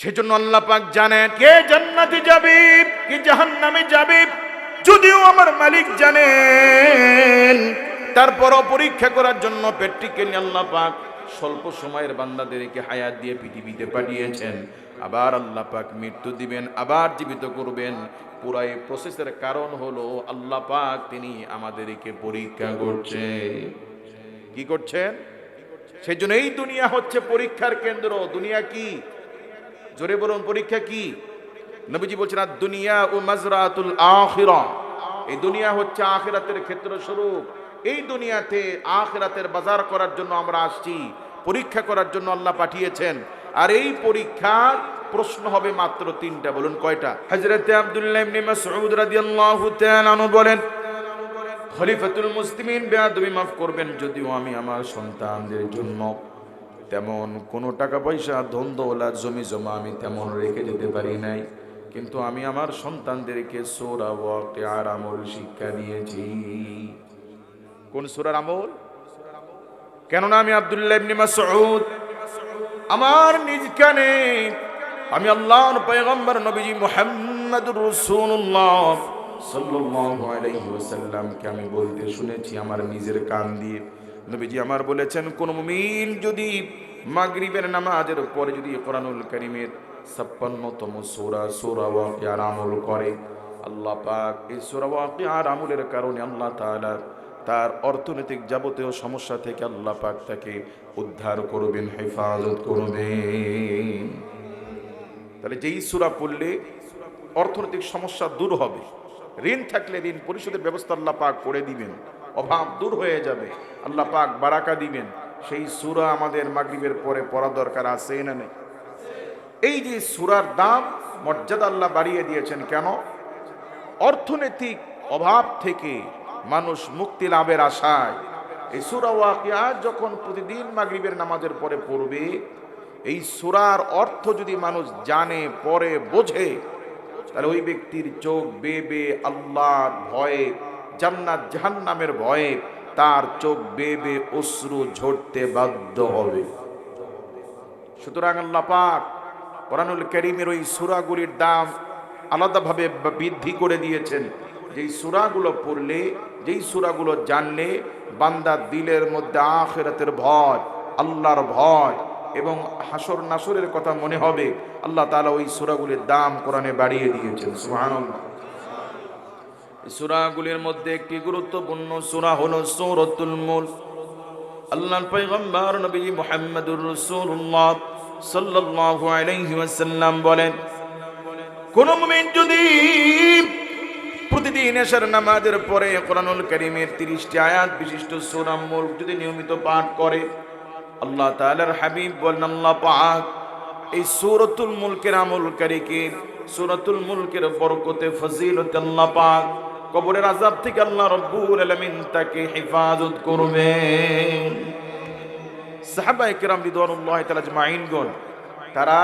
সেজন্য আল্লাহ পাক জানেন কে জান্নাতে যাবে কে জাহান্নামে যাবে, যদিও আমার মালিক জানেন। তারপরও পরীক্ষা করার জন্য প্র্যাকটিক্যালি আল্লাহ পাক স্বল্প সময়ের বান্দাদেরকে হায়াত দিয়ে পৃথিবীতে পাঠিয়েছেন। আবার আল্লাহ পাক মৃত্যু দিবেন, আবার জীবিত করবেন। পুরো এই প্রসেসের কারণ হলো আল্লাহ পাক তিনি আমাদেরকে পরীক্ষা করছে। কি করছেন? সেই জন্য এই দুনিয়া হচ্ছে পরীক্ষার কেন্দ্র। দুনিয়া কি? জোরে বলুন, পরীক্ষা কি? নবীজি বলছেন আর দুনিয়া ও মাজরাতুল আখিরা, এই দুনিয়া হচ্ছে আখিরাতের ক্ষেত্র স্বরূপ। এই দুনিয়াতে আখিরাতের বাজার করার জন্য আমরা আসছি, পরীক্ষা করার জন্য আল্লাহ পাঠিয়েছেন। আর এই পরীক্ষার প্রশ্ন হবে মাত্র তিনটা। বলুন কয়টা? হযরত আব্দুল্লাহ ইবনে মাসউদ রাদিয়াল্লাহু তাআলা আনহু বলেন, খলিফাতুল মুসলিমিন বেয়াদবি মাফ করবেন, যদিও আমি আমার সন্তানদের জন্য তেমন কোনো টাকা পয়সা ধন দৌলত জমি জমা আমি তেমন রেখে যেতে পারি নাই, কিন্তু আমি আমার সন্তানদেরকে সূরা ওয়াকিয়ার আমল শিক্ষা দিয়েছি। কোন সূরার আমল? কেননা আমি আব্দুল্লাহ ইবনে মাসউদ আমার নিজ কানে আমি আল্লাহর পয়গম্বর নবীজি মুহাম্মদুর রাসূলুল্লাহ সাল্লাল্লাহু আলাইহি ওয়াসাল্লামকে আমি বলতে শুনেছি আমার নিজের কান দিয়ে। নবীজি আমার বলেছেন, কোন মুমিন যদি মাগরিবের নামাজের পরে যদি কোরআনুল কারীমের ৫৬তম সূরা সূরা ওয়াকিয়ার আমল করে, আল্লাহ পাক এই সূরা ওয়াকিয়ার আমলের কারণে আল্লাহ তাআলা তার অর্থনৈতিক যাবতীয় সমস্যা থেকে আল্লাহ পাক তাকে উদ্ধার করবেন, হেফাজত করবেন। তাহলে যেই সূরা পড়লে অর্থনৈতিক সমস্যা দূর হবে, ঋণ থাকলে ঋণ পরিশোধের ব্যবস্থা আল্লাহ পাক করে দিবেন, অভাব দূর হয়ে যাবে, আল্লাহ পাক বারাকা দিবেন, সেই সূরা আমাদের মাগরিবের পরে পড়া দরকার আছে না নেই? এই যে সূরার দাম মর্যাদা আল্লাহ বাড়িয়ে দিয়েছেন কেন? অর্থনৈতিক অভাব থেকে মানুষ মুক্তি লাভের আশায় এই সূরা ওয়াকিয়া যখন প্রতিদিন মাগরিবের নামাজের পরে পড়বে, এই সূরার অর্থ যদি মানুষ জানে, পড়ে, বোঝে, তাহলে ওই ব্যক্তির চোখ বেয়ে বেয়ে আল্লাহর ভয়ে, জান্নাত জাহান্নামের ভয়ে তার চোখ বেয়ে বেয়ে অশ্রু ঝরতে বাধ্য হবে। সুতরাং আল্লাহ পাক কোরআনুল কারীমের ওই সূরাগুলির দাম আলাদাভাবে বৃদ্ধি করে দিয়েছেন। যেই সূরাগুলো পড়লে, যেই সূরাগুলো জানলে বান্দার দিলের মধ্যে আখিরাতের ভয়, আল্লাহর ভয় এবং হাসর নাসরের কথা মনে হবে। আল্লাহ তাআলা ওই সূরাগুলির দাম কোরআনে বাড়িয়ে দিয়েছেন। সুবহানাল্লাহ। এই সূরাগুলির মধ্যে একটি গুরুত্বপূর্ণ সূরা হলো সূরাতুল মুলক। আল্লাহর পয়গম্বর নবী মুহাম্মদুর রাসূলুল্লাহ সাল্লাল্লাহু আলাইহি ওয়াসাল্লাম বলেন, কোন মুমিন যদি প্রতিদিন এশার নামাজের পরে কোরআনুল কারীমের 30টি আয়াত বিশিষ্ট সূরা মুলক যদি নিয়মিত পাঠ করে, আল্লাহ তাআলার হাবিব বলেন আল্লাহ পাক এই সূরাতুল মুলকের আমলকারীকে, সূরাতুল মুলকের বরকতে ফজিলতে আল্লাহ পাক কবরের আযাব থেকে আল্লাহ রাব্বুল আলামিন তাকে হেফাজত করবেন। সাহাবায়ে কেরাম রিদওয়ানুল্লাহি তাআলা আজমাইনগণ তারা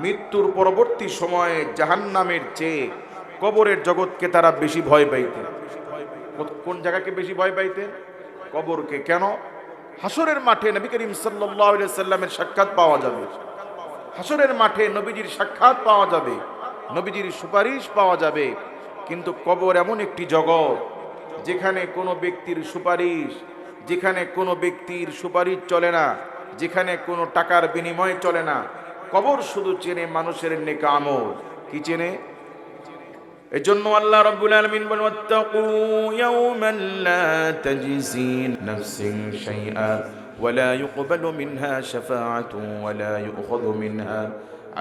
মৃত্যুর পরবর্তী সময়ে জাহান্নামের চেয়ে কবরের জগৎকে তারা বেশি ভয় পাইতেন। কোন জায়গাকে বেশি ভয় পাইতেন? কবরকে। কেন? হাসরের মাঠে নবী করিম সাল্লাল্লাহু আলাইহি সাল্লামের সাক্ষাৎ পাওয়া যাবে, হাসরের মাঠে নবীজির সাক্ষাৎ পাওয়া যাবে, নবীজির সুপারিশ পাওয়া যাবে। কিন্তু কবর এমন একটি জগৎ যেখানে কোনো ব্যক্তির সুপারিশ, যেখানে কোনো ব্যক্তির সুপারিশ চলে না, যেখানে কোনো টাকার বিনিময় চলে না। কবর শুধু চেনে মানুষের নেক আমল। কি চেনে? এজন্য আল্লাহ রাব্বুল আলামিন বলেন, ওয়াত্তাকু ইয়াওমান লা তাজজি নাফসুন শাইআ ওয়া লা ইউকবালু মিনহা শাফাআতুন ওয়া লা ইউখাযু মিনহা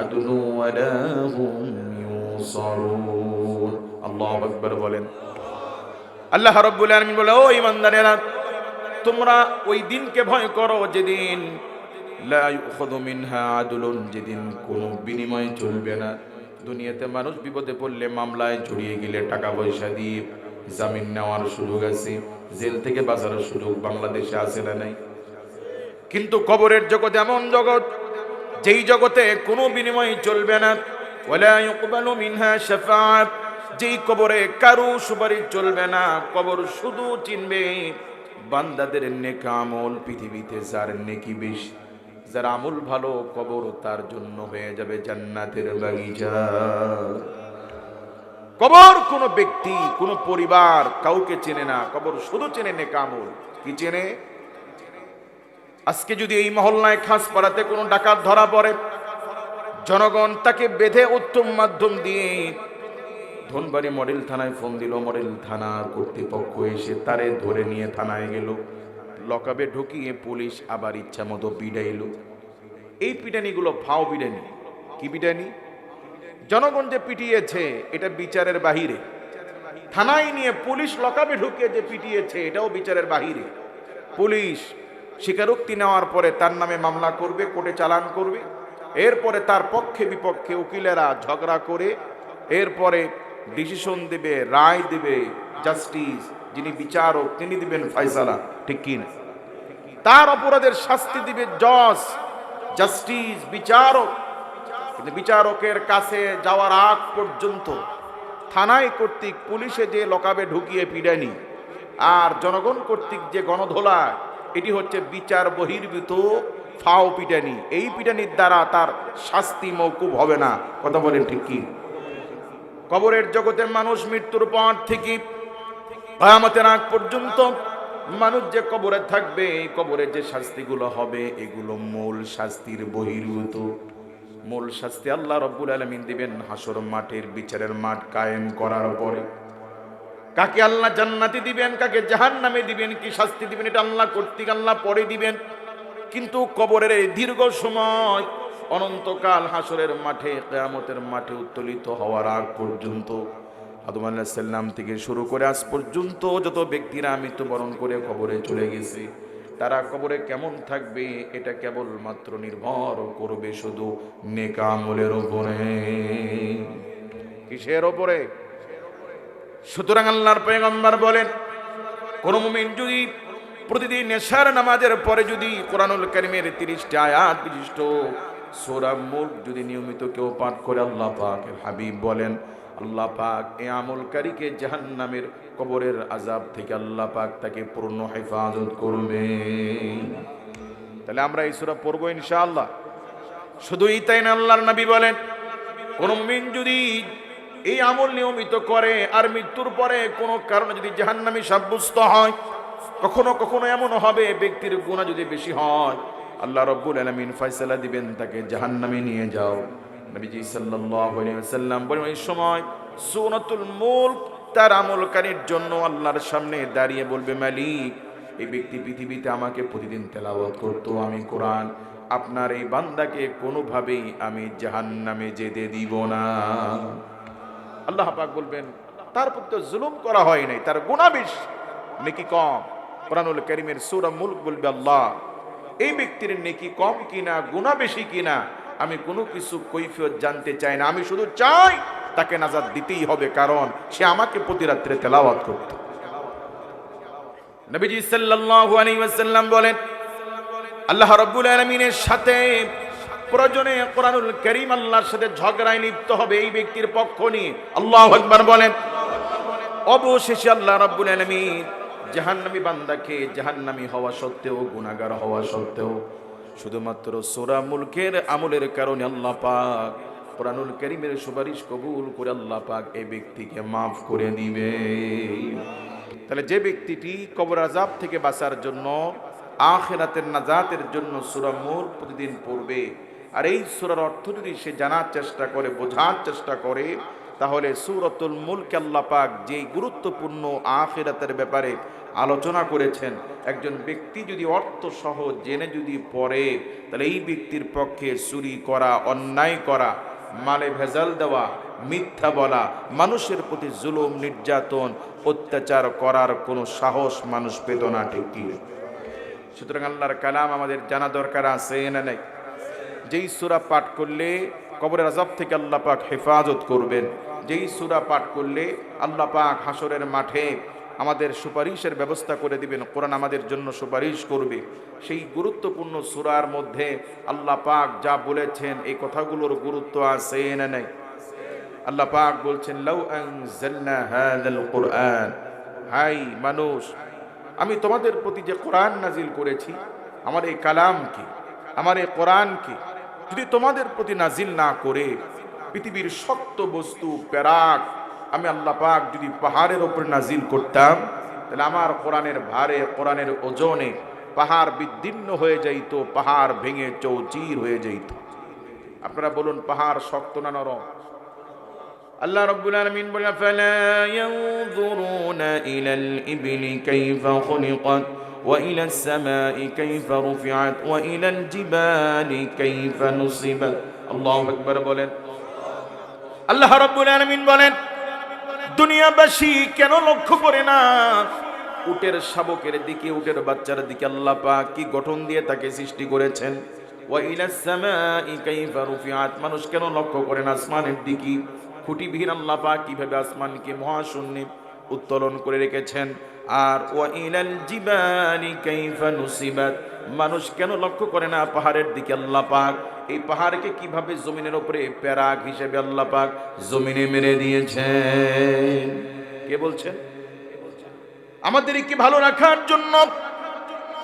আদলুন ওয়া লা হুম ইউনসারুন। আল্লাহু আকবার বলেন। আল্লাহ রাব্বুল আলামিন বলে, ও ঈমানদারেরা, তোমরা ওই দিনকে ভয় করো যেদিন লা ইউখাযু মিনহা আদলুন, যেদিন কোনো বিনিময় চলবে না। দুনিয়াতে মানুষ বিপদে পড়লে, মামলায় জড়িয়ে গেলে টাকা পয়সা দিয়ে জামিন নেওয়ার সুযোগ আছে, জেল থেকে বাঁচার সুযোগ বাংলাদেশে আছে না নাই? কিন্তু কবরের জগৎ এমন জগৎ, যেই জগতে কোনো বিনিময় চলবে না। ওয়ালা ইউকবালু মিনহা শাফাআত, যেই কবরে কারো সুপারিশ চলবে না। কবর শুধু চিনবে বান্দাদের নেক আমল, পৃথিবীতে যার নেকি বেশি, যার আমল ভালো, কবর তার জন্য হয়ে যাবে জান্নাতের বাগিচা। কবর কোনো ব্যক্তি, কোনো পরিবার কাউকে চেনে না, কবর শুধু চেনে নেক আমল। কি চেনে? আজকে যদি এই মহল্লায় খাস পাড়াতে কোনো ডাকাত ধরা পড়ে, জনগণ তাকে বেঁধে উত্তম মাধ্যম দিয়ে ধনবাড়ি মডেল থানায় ফোন দিল, মডেল থানার কর্তৃপক্ষ এসে তারে ধরে নিয়ে থানায় গেল, লকআপে ঢুকিয়ে পুলিশ আবার ইচ্ছা মতো পিটাইল। এই পিটানিগুলো ফাও পিটানি। কি পিটানি? জনগণ যে পিটিয়েছে এটা বিচারের বাহিরে, থানায় নিয়ে পুলিশ লকআপে ঢুকিয়ে যে পিটিয়েছে এটাও বিচারের বাহিরে। পুলিশ স্বীকারোক্তি নেওয়ার পরে তার নামে মামলা করবে, কোর্টে চালান করবে, এরপরে তার পক্ষে বিপক্ষে উকিলেরা ঝগড়া করে এরপরে ডিসিশন দেবে, রায় দেবে জাস্টিস, যিনি বিচারক তিনি দিবেন ফয়সালা। ঠিক কি না? তার অপরাধের শাস্তি দিবে জজ, জাস্টিস, বিচারক। কিন্তু বিচারকের কাছে যাওয়ার আগ পর্যন্ত থানায় কর্তৃক পুলিশে যে লকআপে ঢুকিয়ে পিটানি আর জনগণ কর্তৃক যে গণধোলা, এটি হচ্ছে বিচার বহির্ভূত ফাও পিটানি। এই পিটানির দ্বারা তার শাস্তি মওকুফ হবে না। কথা বলেন ঠিক কি? কবরের জগতে মানুষ মৃত্যুর পর থেকে কিয়ামতের আগ পর্যন্ত মানুষ যে কবরে থাকবে, এই কবরে যে শাস্তিগুলো হবে এগুলো মূল শাস্তির বহির্ভূত। মূল শাস্তি আল্লাহ রাব্বুল আলামিন দিবেন হাসর মাঠের বিচারের মাঠ কায়েম করার পরে। কাকে আল্লাহ জান্নাতি দিবেন, কাকে জাহান্নামে দিবেন, কি শাস্তি দিবেন এটা আল্লাহ কর্তৃক আল্লাহ পরে দিবেন। কিন্তু কবরের এই দীর্ঘ সময় অনন্তকাল হাসরের মাঠে কিয়ামতের মাঠে উত্তোলিত হওয়ার আগ পর্যন্ত আদম আলাইহিস সালাম থেকে শুরু করে আজ পর্যন্ত যত ব্যক্তিরা মৃত্যুবরণ করে কবরে চলে গেছে, তারা কবরে কেমন থাকবে এটা কেবলমাত্র নির্ভর করবে শুধু নেক আমলের উপরে। কিসের উপরে? সুতরাং আল্লাহর পয়গম্বর বলেন, কোন মুমিন যদি প্রতিদিন এশার নামাজের পরে যদি কোরআনুল কারীমের 30টা আয়াত বিশিষ্ট সূরা মুলক যদি নিয়মিত কেউ পাঠ করে, আল্লাহ পাকের হাবিব বলেন আল্লাহ পাক এই আমলকারীকে জাহান্নামের কবরের আযাব থেকে আল্লাহ পাক তাকে পূর্ণ হেফাজত করবে। তাহলে আমরা এই সূরা পড়ব ইনশাআল্লাহ। শুধুই তাই না, আল্লাহর নবী বলেন কোন মুমিন যদি এই আমল নিয়মিত করে আর মৃত্যুর পরে কোনো কারণে যদি জাহান্নামী সাব্যস্ত হয়, কখনো কখনো এমন হবে ব্যক্তির গুনাহ যদি বেশি হয়, আল্লাহ রাব্বুল আলামিন ফয়সালা দিবেন তাকে জাহান্নামে নিয়ে যাও। নবীজি সাল্লাল্লাহু আলাইহি ওয়াসাল্লাম বলেন এই সময় সূরাতুল মুলক তার আমলকারীর জন্য আল্লাহর সামনে দাঁড়িয়ে বলবে, মালিক এই ব্যক্তি পৃথিবীতে আমাকে প্রতিদিন তেলাওয়াত করতো, আমি কোরআন, আপনার এই বান্দাকে কোনোভাবেই আমি জাহান্নামে যেতে দিব না। আল্লাহ পাক বলবেন তার প্রতি তো জুলুম করা হয় নাই, তার গুনাহ বেশি, নেকি কম। কোরআনুল কারীমের সূরা মুলক বলবে আল্লাহ এই ব্যক্তির নেকি কম কিনা গুনাহ বেশি কিনা আমি কোনো কিছু কৈফিয়ত জানতে চাই না, আমি শুধু চাই তাকে নাজাত দিতেই হবে, কারণ সে আমাকে প্রতি রাত্রে তেলাওয়াত করত। নবীজি সাল্লাল্লাহু আলাইহি ওয়াসাল্লাম বলেন আল্লাহ রাব্বুল আলামিনের সাথে প্রয়োজনে কোরআনুল কারীম আল্লাহর সাথে ঝগড়ায় লিপ্ত হবে এই ব্যক্তির পক্ষ নিয়ে। আল্লাহু আকবার বলেন। অবশেষে আল্লাহ রাব্বুল আলামিন জাহান্নামী বান্দাকে জাহান্নামী হওয়া সত্ত্বেও, গুনাহগার হওয়া সত্ত্বেও শুধুমাত্র সূরা মুলকের আমলের কারণে আল্লাহ পাক কোরআনুল কারীমের সুপারিশ কবুল করে আল্লাহ পাক এই ব্যক্তিকে মাফ করে দিবে। তাহলে যে ব্যক্তিটি কবর আযাব থেকে বাঁচার জন্য, আখিরাতের নাজাতের জন্য সূরা মুলক প্রতিদিন পড়বে, আর এই সূরার অর্থ যদি সে জানার চেষ্টা করে, বোঝার চেষ্টা করে, তাহলে সূরাতুল মুলক আল্লাহ পাক যেই গুরুত্বপূর্ণ আখিরাতের ব্যাপারে আলোচনা করেছেন, একজন ব্যক্তি যদি অর্থ সহ জেনে যদি পড়ে, তাহলে এই ব্যক্তির পক্ষে চুরি করা, অন্যায় করা, মালে ভেজাল দেওয়া, মিথ্যা বলা, মানুষের প্রতি জুলুম, নির্যাতন, অত্যাচার করার কোনো সাহস মানুষ পেত না। ঠিক কি? সুতরাং আল্লাহর কালাম আমাদের জানা দরকার আছে না নাই? যেই সূরা পাঠ করলে কবরের আযাব থেকে আল্লাহ পাক হেফাজত করবেন, যেই সূরা পাঠ করলে আল্লাহ পাক হাসরের মাঠে আমাদের সুপারিশের ব্যবস্থা করে দিবেন, কোরআন আমাদের জন্য সুপারিশ করবে, সেই গুরুত্বপূর্ণ সূরার মধ্যে আল্লাহ পাক যা বলেছেন এই কথাগুলোর গুরুত্ব আছে না নাই? আল্লাহ পাক বলছেন লাউ আনজালনা হাযাল কুরআন, হাই মানুষ, আমি তোমাদের প্রতি যে কোরআন নাজিল করেছি, আমার এই কালাম কি, আমার এই কোরআনকে যদি তোমাদের প্রতি নাজিল না করে পৃথিবীর শক্ত বস্তু পেরাক আমি আল্লাহ পাক যদি পাহাড়ের উপর নাজিল করতাম, তাহলে আমার কোরআনের ভারে, কোরআনের ওজনে পাহাড় বিদীর্ণ হয়ে যাইত, পাহাড় ভেঙে চৌচির হয়ে যাইত। আপনারা বলুন, পাহাড় শক্ত না নরম? আল্লাহ রাব্বুল আলামিন বলেন, ফালা ইয়ানজুরুনা ইলাল ইবলি কাইফা খুলিকাত ওয়া ইলাস সামাই কাইফা রুফিআত ওয়া ইলাল জিবালি কাইফা নুসিবাত। আল্লাহু আকবার বলেন। আল্লাহ রাব্বুল আলামিন বলেন, দুনিয়াবাসী কেন লক্ষ্য করে না উটের শাবকের দিকে, উটের বাচ্চার দিকে আল্লাহ পাক কি গঠন দিয়ে তাকে সৃষ্টি করেছেন। ওয়া ইলাস সামাই কাইফা রুফিআত, মানুষ কেন লক্ষ্য করে না আসমানের দিকে, খুঁটিবিহীন আল্লাহ পাক কিভাবে আসমানকে মহাশূন্যে উত্তোলন করে রেখেছেন। আর ওয়া ইলাল জিবালি কাইফা নুসিবাত, মানুষ কেন লক্ষ্য করে না পাহাড়ের দিকে আল্লাহ পাক এই পাহাড়কে কিভাবে জমিনের উপরে প্যারাক হিসেবে আল্লাহ পাক জমিনে মেরে দিয়েছেন। কে বলছেন? আমাদের কি ভালো রাখার জন্য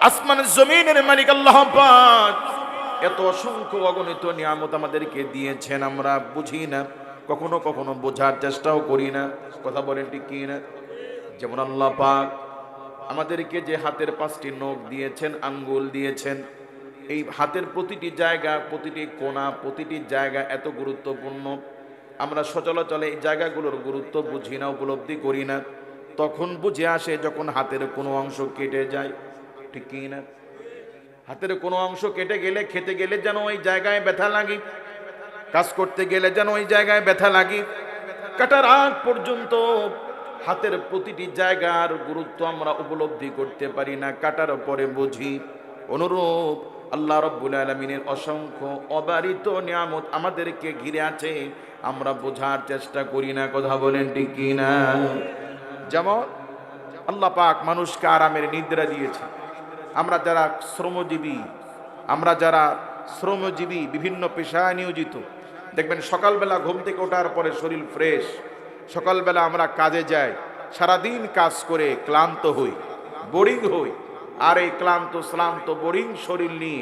আসমানের জমিনের মালিক আল্লাহ পাক এত অসংখ্য অগণিত নিয়ামত আমাদেরকে দিয়েছেন, আমরা বুঝি না, কখনো কখনো বোঝার চেষ্টাও করি না। কথা বলেন ঠিক কি না? যেমন আল্লাহ পাক আমাদেরকে যে হাতের 5টি নখ দিয়েছেন, আঙ্গুল দিয়েছেন, এই হাতের প্রতিটি জায়গা, প্রতিটি কোণা, প্রতিটি জায়গা এত গুরুত্বপূর্ণ। আমরা সচরাচর এই জায়গাগুলোর গুরুত্ব বুঝি না, উপলব্ধি করি না। তখন বুঝে আসে যখন হাতের কোনো অংশ কেটে যায়। ঠিক কি না? হাতের কোনো অংশ কেটে গেলে, খেতে গেলে যেন ওই জায়গায় ব্যথা লাগে, কাজ করতে গেলে যেন ওই জায়গায় ব্যথা লাগে। কাটার আগ পর্যন্ত হাতের প্রতিটি জায়গার গুরুত্ব আমরা উপলব্ধি করতে পারি না, কাটার পরে বুঝি। অনুরূপ আল্লাহ রাব্বুল আলামিনের অসংখ্য অবারিত নিয়ামত আমাদেরকে ঘিরে আছে, আমরা বোঝার চেষ্টা করি না। কথা বলেন ঠিক কি না? যেমন আল্লাহ পাক মানুষকে আরামের নিদ্রা দিয়েছে। আমরা যারা শ্রমজীবী বিভিন্ন পেশায় নিয়োজিত, দেখবেন সকালবেলা ঘুম থেকে ওঠার পরে শরীর ফ্রেশ। সকালবেলা আমরা কাজে যাই, সারাদিন কাজ করে ক্লান্ত হই, বোরিং হই। আর এই শ্রান্ত বোরিং শরীর নিয়ে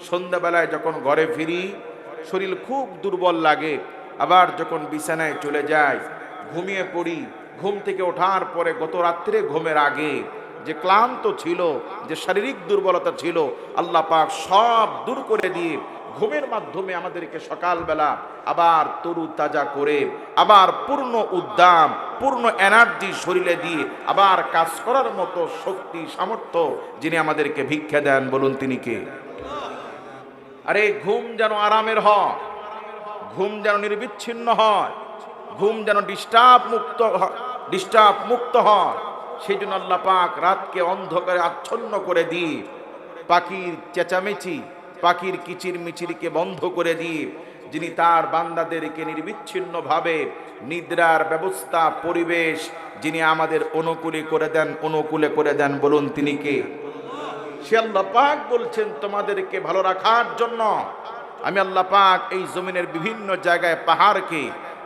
সন্ধ্যাবেলায় যখন ঘরে ফিরি, শরীর খুব দুর্বল লাগে। আবার যখন বিছানায় চলে যাই, ঘুমিয়ে পড়ি, ঘুম থেকে ওঠার পরে গত রাত্রে ঘুমের আগে যে ক্লান্ত ছিল, যে শারীরিক দুর্বলতা ছিল, আল্লাহ পাক সব দূর করে দিয়ে ঘুমের মাধ্যমে আমাদেরকে সকালবেলা আবার তরু তাজা করে, আবার পূর্ণ উদ্দাম, পূর্ণ এনার্জি শরীরে দিয়ে আবার কাজ করার মতো শক্তি, সামর্থ্য যিনি আমাদেরকে ভিক্ষা দেন, বলুন তিনি কে? আরে ঘুম যেন আরামের হয়, ঘুম যেন নির্বিচ্ছিন্ন হয়, ঘুম যেন ডিস্টার্ব মুক্ত হয়, সেই জন্য আল্লাহ পাক রাতকে অন্ধকারে আচ্ছন্ন করে দিয়ে, পাখির চেঁচামেচি, পাখির কিচির মিচিরকে বন্ধ করে দিয়ে যিনি তার বান্দাদেরকে নির্বিচ্ছিন্নভাবে নিদ্রার ব্যবস্থা, পরিবেশ যিনি আমাদের অনুকূলে করে দেন, বলুন তিনি কে? সে আল্লাহ পাক বলছেন, তোমাদেরকে ভালো রাখার জন্য আমি আল্লাহ পাক এই জমিনের বিভিন্ন জায়গায় পাহাড়কে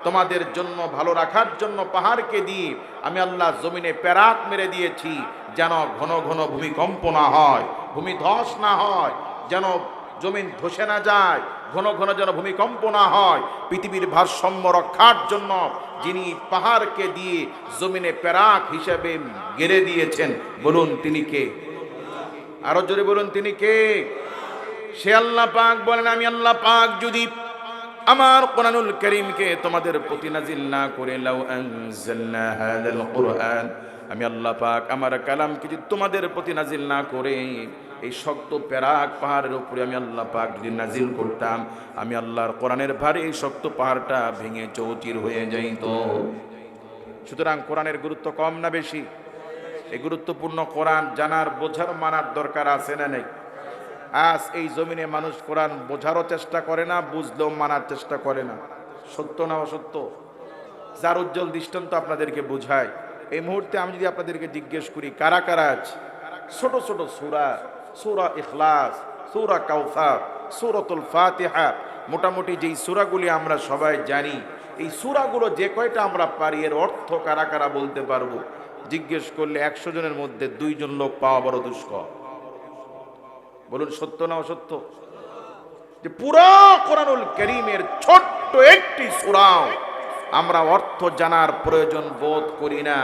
তোমাদের জন্য ভালো রাখার জন্য পাহাড়কে দিয়ে আমি আল্লাহ জমিনে প্যারাক মেরে দিয়েছি, যেন ঘন ঘন ভূমিকম্প না হয়, ভূমিধস না হয়, যেন জমিন ধসে না যায়, ঘন ঘন যেন ভূমিকম্প না হয়। পৃথিবীর ভারসাম্য রক্ষার জন্য যিনি পাহাড়কে দিয়ে জমিনে প্যারাক হিসেবে গেড়ে দিয়েছেন, বলুন তিনি কে? আরো জোরে বলুন তিনি কে? সে আল্লাহ পাক বলেন, আমি আল্লাহ পাক যদি আমার কোরআনুল কারীমকে তোমাদের প্রতি নাজিল না করে, লাউ আনজালনা হাযাল কুরআন, আমি আল্লাহ পাক আমার কালামকে যদি তোমাদের প্রতি নাজিল না করে এই শক্ত প্যারাক পাহাড়ের উপরে আমি আল্লাহ পাক যদি নাজিল করতাম, আমি আল্লাহর কোরআনের ভারে এই শক্ত পাহাড়টা ভেঙে চৌচির হয়ে যাইত। সুতরাং কোরআনের গুরুত্ব কম না বেশি? এই গুরুত্বপূর্ণ কোরআন জানার, বোঝার, মানার দরকার আছে না নেই? আজ এই জমিনে মানুষ কোরআন বোঝারও চেষ্টা করে না, বুঝলেও মানার চেষ্টা করে না। সত্য না অসত্য? যার উজ্জ্বল দৃষ্টান্ত আপনাদেরকে বোঝায়। এই মুহূর্তে আমি যদি আপনাদেরকে জিজ্ঞেস করি, কারা কারা আছে ছোট ছোট সূরা ইখলাস, সূরা কাউসার, সূরাতুল ফাতিহা, মোটামুটি যেই সূরাগুলি আমরা সবাই জানি, এই সূরাগুলো যে কয়টা আমরা পারি এর অর্থ কারা কারা বলতে পারবো? জিজ্ঞেস করলে 100 জনের মধ্যে 2 জন লোক পাওয়া বড় দুষ্কর। বলুন সত্য না অসত্য? যে পুরা কোরআনুল কারীমের ছোট্ট একটি সূরা আমরা অর্থ জানার প্রয়োজন বোধ করি না,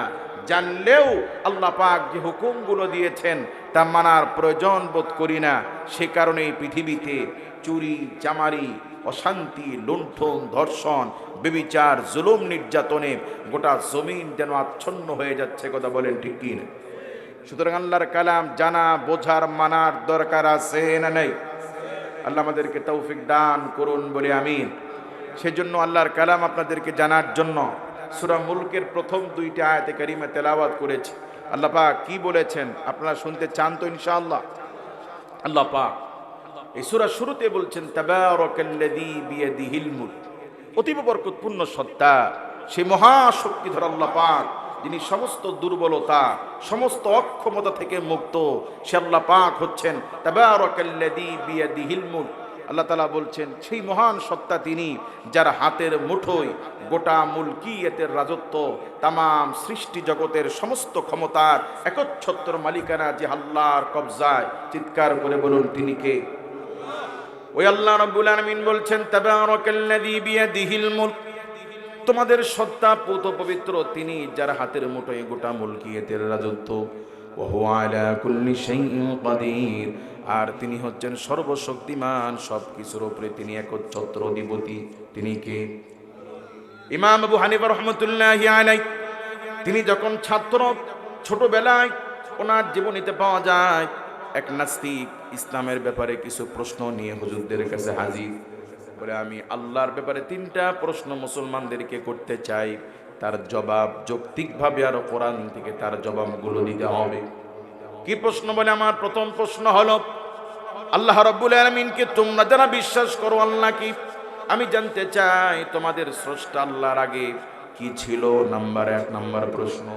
জানলেও আল্লাহ পাক যে হুকুমগুলো দিয়েছেন তা মানার প্রয়োজন বোধ করি না। সে কারণেই পৃথিবীতে চুরি চামারি, অশান্তি, লুণ্ঠন, ধর্ষণ, ব্যভিচার, জুলুম, নির্যাতনে গোটা জমিন যেন আচ্ছন্ন হয়ে যাচ্ছে। কথা বলেন ঠিক কি না? সুতরাং আল্লাহর কালাম জানা, বোঝার, মানার দরকার আছে না নেই? আল্লাহ আমাদেরকে তৌফিক দান করুন বলে আমিন। সেজন্য আল্লাহর কালাম আপনাদেরকে জানার জন্য সূরা মুলকের প্রথম দুইটি আয়াতে কারিমা তেলাওয়াত করেছি। আল্লাহ পাক কি বলেছেন আপনারা শুনতে চান তো ইনশাআল্লাহ? আল্লাহ পাক এই সূরার শুরুতে বলছেন তাবারাকাল্লাযী বিয়াদিহিল মুলক, অতীব বরকতপূর্ণ সত্তা সেই মহাশক্তিধর আল্লাহ পাক যিনি সমস্ত দুর্বলতা, সমস্ত অক্ষমতা থেকে মুক্ত। সে আল্লাহ পাক হচ্ছেন তাবারাকাল্লাযী বিয়াদিহিল মুলক। আল্লাহ তাআলা বলছেন সেই মহান সত্তা তিনি যার হাতের মুঠোয় গোটা মুলকিয়াতের রাজত্ব, তামাম সৃষ্টি জগতের সমস্ত ক্ষমতার একচ্ছত্র মালিকানা যে আল্লাহর কবজায়। চিৎকার করে বলুন তিনি কে? ওই আল্লাহ রাব্বুল আলামিন বলছেন তাবারাকাল্লাযী বিয়াদিহিল মুলক, তোমাদের সত্তা পুত পবিত্র তিনি যার হাতের মুঠোয় গোটা মুলকিয়াতের রাজত্ব। ওয়া হুয়া আলা কুল্লি শাইইন কাদির, আর তিনি হচ্ছেন সর্বশক্তিমান, সবকিছুর উপরে তিনি একচ্ছত্র অধিপতি। তিনি কে? ইমাম আবু হানিফা রাহমাতুল্লাহি আলাইহি তিনি যখন ছাত্র, ছোটবেলায় ওনার জীবনীতে পাওয়া যায় এক নাস্তিক ইসলামের ব্যাপারে কিছু প্রশ্ন নিয়ে হুজুরদের কাছে হাজির। বলে আমি আল্লাহর ব্যাপারে 3টা প্রশ্ন মুসলমানদেরকে করতে চাই, তার জবাব যৌক্তিকভাবে আর কোরআন থেকে তার জবাবগুলো দিতে হবে। কি প্রশ্ন? বলে আমার প্রথম প্রশ্ন হলো আল্লাহ রাব্বুল আলামিনকে তোমরা যারা বিশ্বাস করো আল্লাহ কি, আমি জানতে চাই তোমাদের স্রষ্টা আল্লাহর আগে কি ছিল। নাম্বার 1 নাম্বার প্রশ্ন।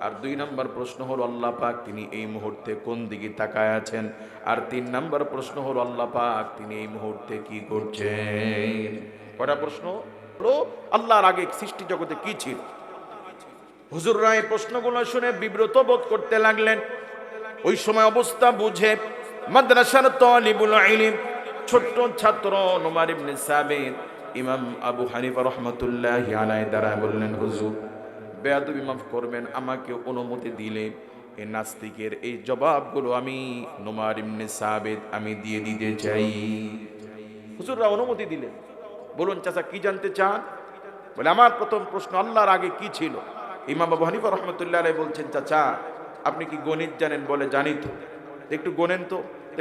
আর 2 নাম্বার প্রশ্ন হলো আল্লাহ পাক তিনি এই মুহূর্তে কোন দিকে তাকায় আছেন। আর 3 নাম্বার প্রশ্ন হলো আল্লাহ পাক তিনি এই মুহূর্তে কি করছেন। কয়টা প্রশ্ন হলো? আল্লাহর আগে সৃষ্টি জগতে কি ছিল। হুজুররা এই প্রশ্নগুলো শুনে বিব্রত বোধ করতে লাগলেন। ওই সময় অবস্থা বুঝে মাদ্রাসার তালিবুল ইলম, ছোট্ট ছাত্র নোমান ইবনে সাবিত ইমাম আবু হানিফা রাহমাতুল্লাহি আলাইহি দ্বারা বললেন, হুজুর বেয়াদবি মাফ করবেন, আমাকে অনুমতি দিলে এই নাস্তিকের এই জবাবগুলো আমি নোমান ইবনে সাবিত আমি দিয়ে দিতে চাই। হুজুররা অনুমতি দিলেন। বলুন চাচা কি জানতে চান? বলে আমার প্রথম প্রশ্ন আল্লাহর আগে কি ছিল। ইমাম আবু হানিফা রাহমাতুল্লাহি আলাইহি বলছেন, চাচা আপনি কি গণিত জানেন? বলে জানি তো। একটু গোনেন তো।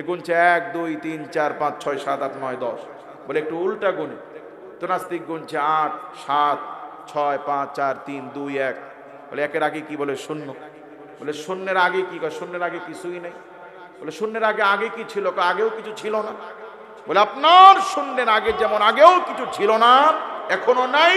গুনছে 1 2 3 4 5 6 7 8 9 10। বলে একটু উল্টা গুনে। তো নাস্তিক গুনছে 8 7 6 5 4 3 2 1। বলে একের আগে কি? বলে শূন্য। বলে শূন্যের আগে কি? শূন্যের আগে কিছুই নেই। বলে শূন্যের আগে আগে কি ছিল? আগেও কিছু ছিল না। বলে আপনার শূন্যের আগে যেমন আগেও কিছু ছিল না এখনো নাই।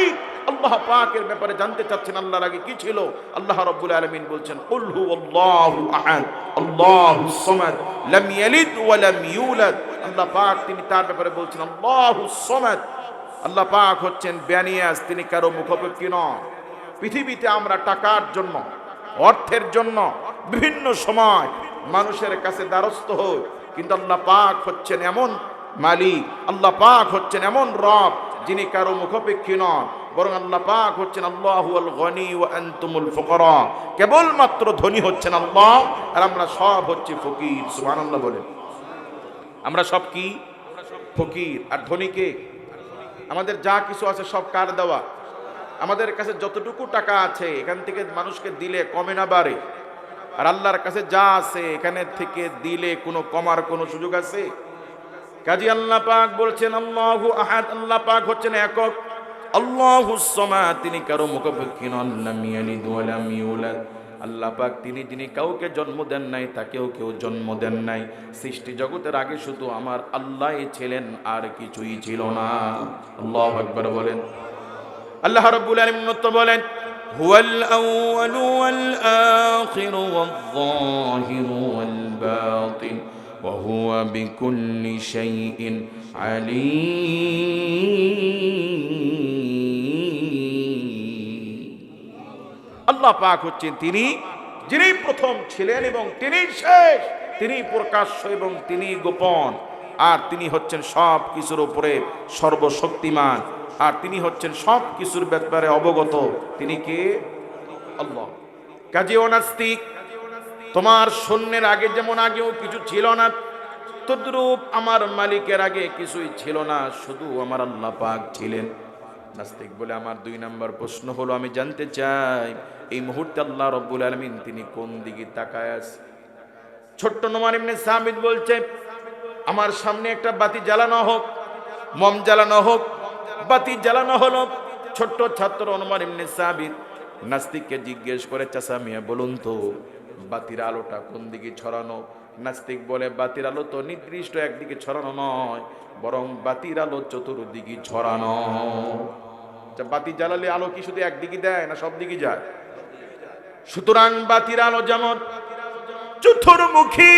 আল্লাহ পাকের ব্যাপারে জানতে চাচ্ছেন আল্লাহর আগে কি ছিল। আল্লাহ রাব্বুল আলামিন বলছেন কুল হুয়াল্লাহু আহাদ আল্লাহুস সামাদ লাম ইয়ালিদ ওয়া লাম ইউলাদ। আল্লাহ পাক তিনি তার ব্যাপারে বলছেন আল্লাহুস সামাদ। আল্লাহ পাক হচ্ছেন বেনিয়াজ, তিনি কারো মুখাপেক্ষী নন। পৃথিবীতে আমরা টাকার জন্য, অর্থের জন্য বিভিন্ন সময় মানুষের কাছে দ্বারস্থ হই, কিন্তু আল্লাহ পাক হচ্ছেন এমন মালিক, আল্লাহ পাক হচ্ছেন এমন রব যিনি কারো মুখাপেক্ষী নন, বরং আল্লাহ পাক হচ্ছেন আল্লাহুল গনি ওয়া আনতুমুল ফুকারা। কেবলমাত্র ধনী হচ্ছেন আল্লাহ আর আমরা সব হচ্ছি ফকির। সুবহানাল্লাহ বলেন। আমরা সব কি? ফকির। আর ধনী কে? আমাদের যা কিছু আছে সব কার দেওয়া? আমাদের কাছে যতটুকু টাকা আছে এখান থেকে মানুষকে দিলে কমে না বাড়ে? আর আল্লাহর কাছে যা আছে এখানে থেকে দিলে কোনো কমার কোনো সুযোগ আছে? কাজী আল্লাহ পাক বলছেন আল্লাহু আহাদ, আল্লাহ পাক হচ্ছেন একক। আল্লাহুস সামাদ, তিনি কারো মুখাপেক্ষী নন। লাম ইয়ালিদ ওয়া লাম ইউলাদ, আল্লাহ পাক তিনি যিনি কাউকে জন্ম দেন নাই, তাকেও কেউ জন্ম দেন নাই। সৃষ্টি জগতের আগে শুধু আমার আল্লাহই ছিলেন, আর কিছুই ছিল না। আল্লাহু আকবার বলেন। আল্লাহ রাব্বুল আলামিন তো বলেন হুয়াল আউয়ালু ওয়াল আখিরু ওয়াল যাহিরু ওয়াল বাতিন ওয়া হুয়া বিকুল্লি শাইইন আলীম। আল্লাহ পাক হচ্ছেন তিনি যিনি প্রথম ছিলেন এবং তিনি শেষ, তিনি প্রকাশ্য এবং তিনি গোপন। আর তিনি হচ্ছেন সব কিছুর উপরে সর্বশক্তিমান, আর তিনি হচ্ছেন সব কিছুর ব্যাপারে অবগত। তিনি কে? আল্লাহ। কাজেও নাস্তিক, তোমার শূন্যের আগে যেমন আগেও কিছু ছিল না, তদ্রূপ আমার মালিকের আগে কিছুই ছিল না, শুধু আমার আল্লাহ পাক ছিলেন। নাস্তিক বলে আমার 2 নম্বর প্রশ্ন হলো, আমি জানতে চাই এই মুহূর্তে আল্লাহ রাব্বুল আলামিন তিনি কোন দিকে তাকায় আছে? ছোট্ট নোমান ইবনে সাবিত বলছে, আমার সামনে একটা বাতি জ্বালানো হোক, মম জ্বালানো হোক, বাতি জ্বালানো হলো। ছোট্ট ছাত্র নোমান ইবনে সাবিত নাস্তিককে জিজ্ঞেস করে, চাচা মিয়া বলুন তো বাতির আলোটা কোন দিকে ছড়ানো? নাস্তিক বলে, বাতির আলো তো নির্দিষ্ট একদিকে ছড়ানো নয়, বরং বাতির আলো চতুর্দিকে ছড়ানো। বাতি জ্বালালে আলো কি শুধু একদিকে দেয় না সব দিকে যায়? সুতরাং বাতির আলো যেমন চতুর্মুখী,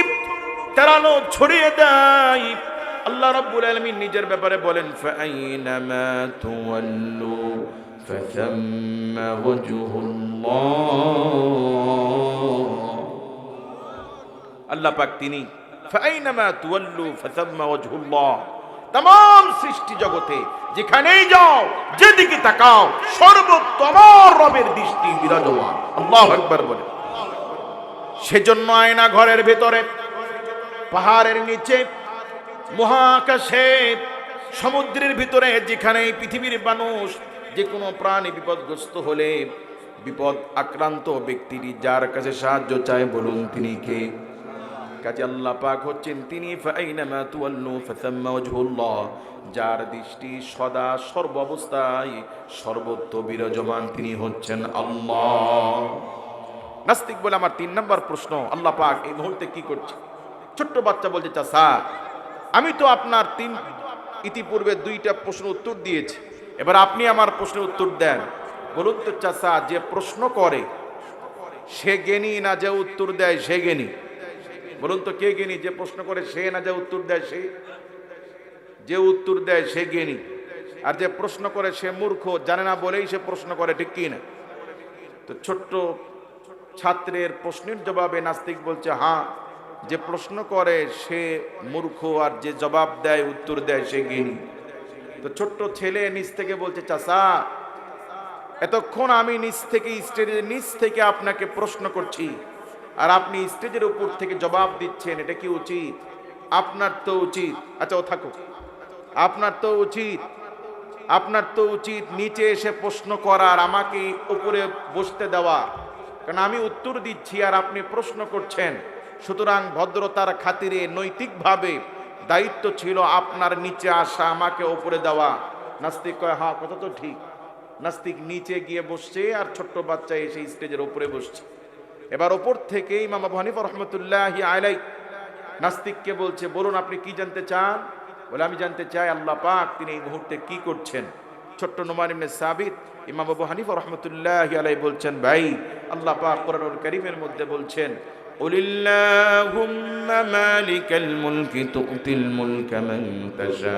তার আলো ছড়িয়ে দেয়। আল্লাহ রাব্বুল আলামিন নিজের ব্যাপারে বলেন, ফাআইনামা তুওয়াল্লু ফাসাম্মা ওয়াজহুল্লাহ। আল্লাহ পাক তিনি ফাআইনামা তুওয়াল্লু ফাসাম্মা ওয়াজহুল্লাহ, तमाम সৃষ্টি জগতে যেখানেই যাও, যেদিকে তাকাও, সর্বত্র রবের দৃষ্টি বিরাজমান। আল্লাহু আকবার বলে। সেজন্য আয়না ঘরের ভেতরে, পাহাড়ের নিচে, মহাকাশে, সমুদ্রের ভিতরে, যেখানেই পৃথিবীর মানুষ যে কোনো প্রাণী বিপদগ্রস্ত হলে, বিপদ আক্রান্ত ব্যক্তিটি যার কাছে সাহায্য চায় বলুন তিনি কে? কাজে আল্লাহ পাক হচ্ছেন তিনি ফাআইনামা তুওয়াল্লু ফাসাম্মা ওয়াজহুল্লাহ, যার দৃষ্টি সদা সর্ব অবস্থায় সর্বত্র বিরাজমান, তিনি হচ্ছেন আল্লাহ। নাস্তিক বলে আমার 3 নম্বর প্রশ্ন, আল্লাহ পাক এই মুহূর্তে কি করছে? ছোট্ট বাচ্চা বলছে, চাচা আমি তো আপনার ইতিপূর্বে 2টা প্রশ্ন উত্তর দিয়েছি, এবার আপনি আমার প্রশ্নের উত্তর দেন। বলুন তো চাচা, যে প্রশ্ন করে সে জ্ঞানী না যে উত্তর দেয় সে জ্ঞানী? বলুন তো কে জ্ঞানী? যে প্রশ্ন করে সে না যে উত্তর দেয় সে? যে উত্তর দেয় সে জ্ঞানী, আর যে প্রশ্ন করে সে মূর্খ, জানে না বলেই সে প্রশ্ন করে, ঠিক কি না? তো ছোট্ট ছাত্রের প্রশ্নের জবাবে নাস্তিক বলছে, হ্যাঁ, যে প্রশ্ন করে সে মূর্খ, আর যে জবাব দেয় উত্তর দেয় সে জ্ঞানী। তো ছোট্ট ছেলে নিচ থেকে বলছে, চাচা এতক্ষণ আমি স্টেজের নিচ থেকে আপনাকে প্রশ্ন করছি, আর আপনি স্টেজের উপর থেকে জবাব দিচ্ছেন, এটা কি উচিত? আপনার তো উচিত, আচ্ছা ও থাকুক, আপনার তো উচিত নিচে এসে প্রশ্ন করার, আমাকে উপরে বসতে দেওয়া, কারণ আমি উত্তর দিচ্ছি আর আপনি প্রশ্ন করছেন। সুতরাং ভদ্রতার খাতিরে নৈতিকভাবে দায়িত্ব ছিল আপনার নিচে আসা, আমাকে উপরে দেওয়া। নাস্তিক কয়, হ্যাঁ কথা তো ঠিক। নাস্তিক নিচে গিয়ে বসছে, আর ছোট্ট বাচ্চা এসে স্টেজের উপরে বসছে। এবার ওপর থেকে ইমাম আবু হানিফা রাহমাতুল্লাহি আলাইহি নাস্তিককে বলছে, বলুন আপনি কি জানতে চান? বলে, আমি জানতে চাই আল্লাহ পাক তিনি এই মুহূর্তে কি করছেন। ছোট্ট নোমান ইবনে সাবিত ইমাম আবু হানিফা রাহমাতুল্লাহি আলাইহি বলছেন, ভাই আল্লাহ পাক কোরআনুল কারীমের মধ্যে বলছেন, কুলিল্লাহুম্মা মালিকাল মুলকি তু'তিল মুলকা মান তাশা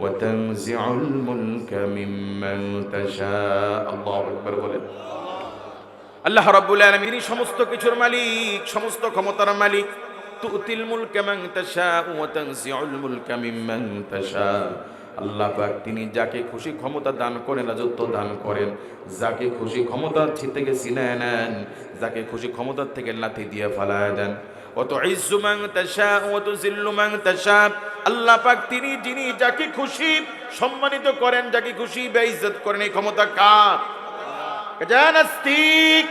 ওয়া তানজি'উল মুলকা মিম্মান তাশা। আল্লাহু আকবার বলেন। আল্লাহ রাব্বুল আলামিন সমস্ত কিছুর মালিক, সমস্ত ক্ষমতার মালিক। তুতিল মুলকা মান তাশা ওয়া তানজিউল মুলকা মিম্মান তাশা। আল্লাহ পাক তিনি যাকে খুশি ক্ষমতা দান করেন, রাজত্ব দান করেন, যাকে খুশি ক্ষমতা থেকে ছিনায় নেন, যাকে খুশি ক্ষমতা থেকে লাথি দিয়ে ফালায় দেন। ওয়া তুইজ্জু মান তাশা ওয়া তুযিল্লু মান তাশা। আল্লাহ পাক তিনি যিনি যাকে খুশি সম্মানিত করেন, যাকে খুশি বেইজ্জত করেন, এই ক্ষমতা কার? নাস্তিক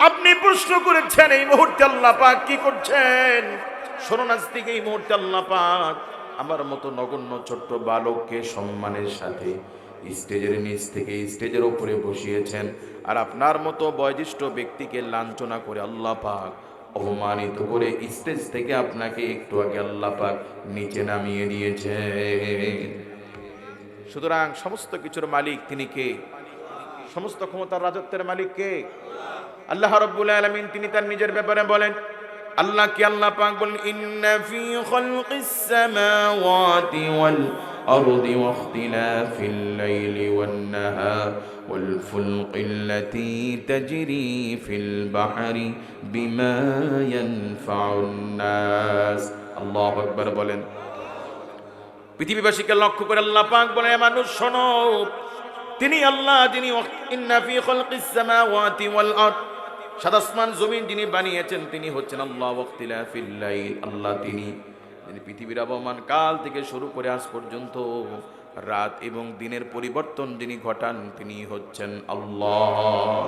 আপনি প্রশ্ন করেছেন এই মুহূর্তে আল্লাহ পাক কি করছেন? শোনো নাস্তিক, এই মুহূর্তে আল্লাহ পাক আমার মতো নগণ্য ছোট্ট বালককে সম্মানের সাথে স্টেজের নিচ থেকে স্টেজের উপরে বসিয়েছেন, আর আপনার মতো বয়োজ্যেষ্ঠ ব্যক্তিকে লাঞ্ছনা করে আল্লাহ পাক অপমানিত করে স্টেজ থেকে আপনাকে একটু আগে আল্লাহ পাক নিচে নামিয়ে দিয়েছেন। সুতরাং সমস্ত কিছুর মালিক তিনি কে? সমস্ত ক্ষমতার রাজত্বের মালিক কে? আল্লাহ রাব্বুল আলামিন তিনি তার নিজের ব্যাপারে বলেন, আল্লাহ কি? আল্লাহ পাক বলেন, ইন্না ফি খালকিস সামাওয়াতি ওয়াল আরদি ওয়া ইখতিলাফিল লাইলি ওয়ান নাহার ওয়াল ফুলকিল্লাতী তাজরি ফিল বাহরি বিমা ইয়ানফাউন নাস। আল্লাহু আকবার বলেন। পৃথিবীবাসীকে লক্ষ্য করে আল্লাহ পাক বলে, মানুষ শোনো, তিনি আল্লাহ, যিনি ইন্না ফি খালকিস সামাওয়াতি ওয়াল আরদ, সাত আসমান জমিন যিনি বানিয়েছেন তিনি হচ্ছেন আল্লাহ। ওয়াক্তিলাফিল লাইল, আল্লাহ যিনি পৃথিবীর আবহমান কাল থেকে শুরু করে আজ পর্যন্ত রাত এবং দিনের পরিবর্তন যিনি ঘটান তিনি হচ্ছেন আল্লাহ।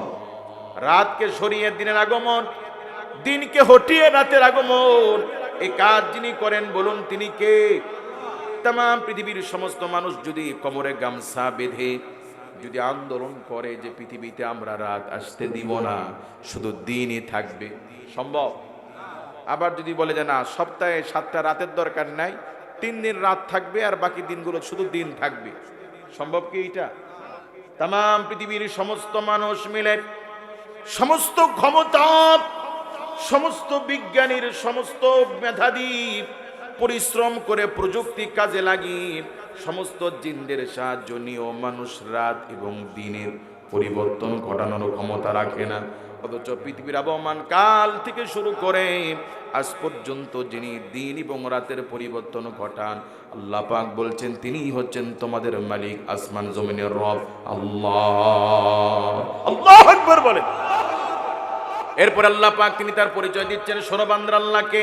রাতকে সরিয়ে দিনের আগমন, দিনকে হটিয়ে রাতের আগমন, এই কাজ যিনি করেন বলুন তিনি কে? তাম পৃথিবীর সমস্ত মানুষ যদি কোমরে গামছা বেঁধে যদি আন্দোলন করে যে পৃথিবীতে আমরা রাত আসতে দিব না, শুধু দিনই থাকবে, সম্ভব? আবার যদি বলে যে না, সপ্তাহে 7টা রাতের দরকার নাই, 3 দিন রাত থাকবে আর বাকি দিনগুলো শুধু দিন থাকবে, সম্ভব কি এটা? তাম পৃথিবীর সমস্ত মানুষ মিলে, সমস্ত ক্ষমতা, সমস্ত বিজ্ঞানীর সমস্ত মেধাবী পরিশ্রম করে প্রযুক্তি কাজে লাগিয়ে সমস্ত জিনদের সাহায্য নিয়েও মানুষ রাত এবং দিনের পরিবর্তন ঘটানোর ক্ষমতা রাখে না। অথচ পৃথিবীর আবহমান কাল থেকে শুরু করে আজ পর্যন্ত যিনি দিন এবং রাতের পরিবর্তন ঘটান আল্লাহ পাক বলছেন তিনিই হচ্ছেন তোমাদের মালিক, আসমান জমিনের রব আল্লাহ। আল্লাহু আকবার বলেন। এরপর আল্লাহ পাক তিনি তার পরিচয় দিচ্ছেন, শোনো বান্দা, আল্লাহকে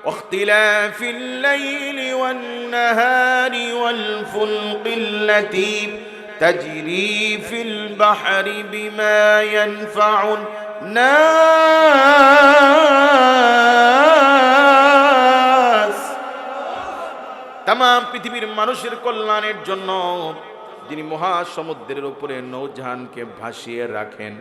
واختلاف الليل والنهار والفلق التي تجري في البحر بما ينفع الناس। তাম পৃথিবীর মানুষের কল্যাণের জন্য যিনি মহাসমুদ্রের উপরে নৌজাহানকে ভাসিয়ে রাখেন,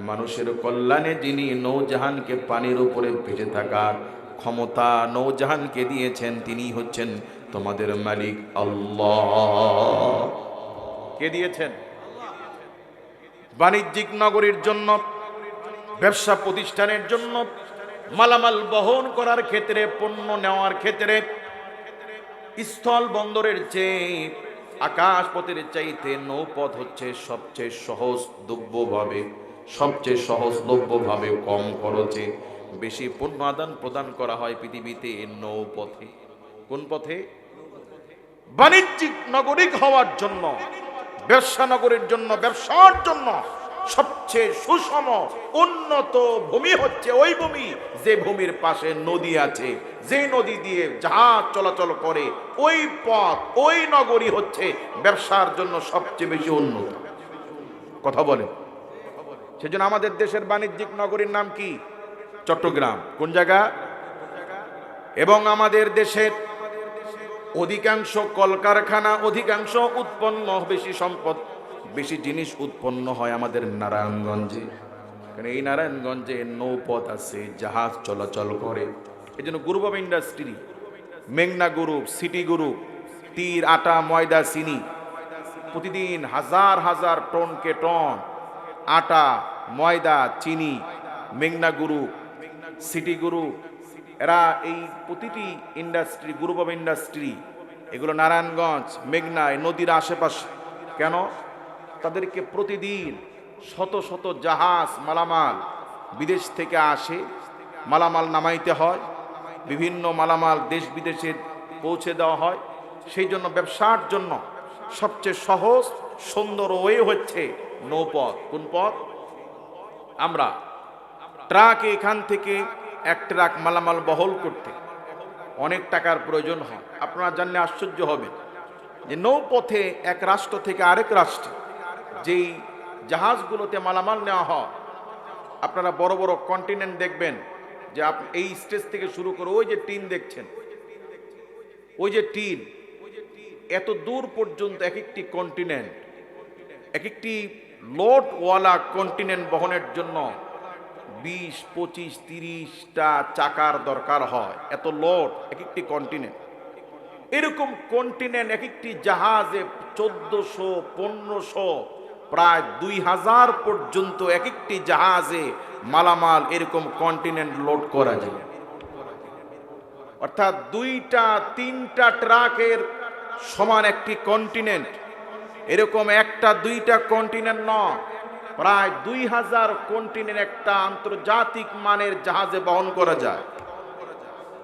মানুষের কল্যাণে যিনি নৌজাহানকে পানির উপরে ভেসে থাকার ক্ষমতা নৌজাহানকে দিয়েছেন তিনি হচ্ছেন তোমাদের মালিক আল্লাহ। কে দিয়েছেন? বাণিজ্যিক নগরীর জন্য, ব্যবসা প্রতিষ্ঠানের জন্য, মালামাল বহন করার ক্ষেত্রে, পণ্য নেওয়ার ক্ষেত্রে স্থল বন্দরের চেয়ে আকাশ পথের চাইতে নৌপথ হচ্ছে সবচেয়ে সহজলভ্যভাবে, সবচেয়ে সহজলভ্যভাবে কম খরচে বেশি পণ্য আদান প্রদান করা হয় পৃথিবীতে নৌপথে। কোন পথে? বাণিজ্যিক নগরী হওয়ার জন্য, ব্যবসা নগরীর জন্য, ব্যবসার জন্য সবচেয়ে সুষম উন্নত ভূমি হচ্ছে ওই ভূমি যে ভূমির পাশে নদী আছে, যে নদী দিয়ে জাহাজ চলাচল করে, ওই পথ, ওই নগরী হচ্ছে ব্যবসার জন্য সবচেয়ে বেশি উন্নত। কথা বলেন। সেজন্য আমাদের দেশের বাণিজ্যিক নগরীর নাম কি? চট্টগ্রাম। কোন জায়গা? এবং আমাদের দেশের অধিকাংশ কলকারখানা, অধিকাংশ উৎপন্ন, বেশি সম্পদ, বেশি জিনিস উৎপন্ন হয় আমাদের নারায়ণগঞ্জে। কারণ এই নারায়ণগঞ্জে নৌপথ আছে, জাহাজ চলাচল করে। এই জন্য গ্রুপ অফ ইন্ডাস্ট্রি, মেঘনা গ্রুপ, সিটি গ্রুপ, তীর, আটা, ময়দা, চিনি, প্রতিদিন হাজার হাজার টনকে টন আটা, ময়দা, চিনি, মেঘনা গ্রুপ, সিটি গ্রুপ, এরা এই প্রতিটি ইন্ডাস্ট্রি, গ্রুপ অফ ইন্ডাস্ট্রি, এগুলো নারায়ণগঞ্জ, মেঘনা, নদীর আশেপাশে। কেন? তাদেরকে প্রতিদিন শত শত জাহাজ মালামাল বিদেশ থেকে আসে, মালামাল নামাইতে হয়, বিভিন্ন মালামাল দেশ বিদেশে পৌঁছে দেওয়া হয়। সেই জন্য ব্যবসার জন্য সবচেয়ে সহজ সুন্দর ওয়ে হচ্ছে নৌপথ। কোন পথ? আমরা ট্রাকে এখান থেকে এক ট্রাক মালামাল বহল করতে অনেক টাকার প্রয়োজন হয়। আপনারা জানলে আশ্চর্য হবেন যে নৌপথে এক রাষ্ট্র থেকে আরেক রাষ্ট্রে যেই জাহাজগুলোতে মালামাল নেওয়া হয়, আপনারা বড় বড় কন্টিনেন্ট দেখবেন যে আপনি এই স্টেজ থেকে শুরু করে ওই যে টিন দেখছেন, ওই যে টিন, এত দূর পর্যন্ত এক একটি কন্টিনেন্ট, এক একটি লোডওয়ালা কন্টিনেন্ট বহনের জন্য 20, 25, 30টা চাকার দরকার হয়। এত লোড এক একটি কন্টিনেন্ট। এরকম কন্টিনেন্ট এক একটি জাহাজে 1400, 1500, প্রায় 2000 পর্যন্ত এক একটি জাহাজে মালামাল এরকম কন্টিনেন্ট লোড করা যায়। অর্থাৎ 2টা 3টা ট্রাকের সমান একটি কন্টিনেন্ট। এরকম 1টা 2টা কন্টিনেন্ট নয়, প্রায় 2000 কন্টিনেন্ট একটা আন্তর্জাতিক মানের জাহাজে বহন করা যায়।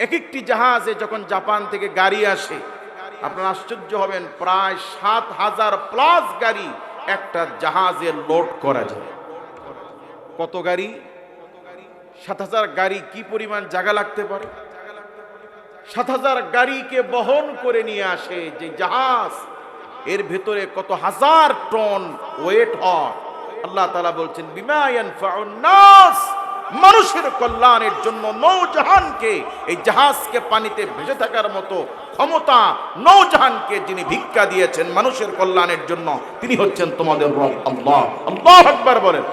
এক একটি জাহাজে যখন জাপান থেকে গাড়ি আসে, আপনারা আশ্চর্য হবেন, প্রায় 7,000 প্লাস গাড়ি একটা জাহাজে লোড করা যায়। কত গাড়ি? 7,000 গাড়ি। কি পরিমাণ জায়গা লাগতে পারে? 7,000 গাড়িকে বহন করে নিয়ে আসে যে জাহাজ, এর ভেতরে কত হাজার টন ওয়েট হয়। আল্লাহ তাআলা বলছেন বিমা ইয়ানফাউন নাস, মানুষের কল্যাণের জন্য নৌজাহানকে, এই জাহাজকে পানিতে ভেসে থাকার মতো ক্ষমতা নৌজাহানকে যিনি ভিক্ষা দিয়েছেন মানুষের কল্যাণের জন্য, তিনি হচ্ছেন তোমাদের রব আল্লাহ। আল্লাহু আকবার বলেন।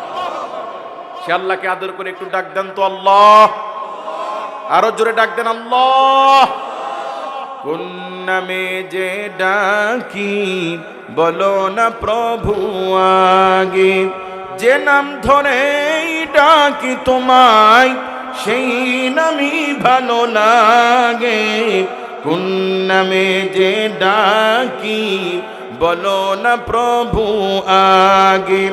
সে আল্লাহকে আদর করে একটু ডাক দেন তো আল্লাহ। আরো জোরে ডাক দেন আল্লাহ। কোন নামে যে ডাকি বলো না প্রভু আগে, যে নাম ধরেই ডাকি তোমায় সেই নামই ভালো লাগে। কোন নামে যে ডাকি বলো না প্রভু আগে,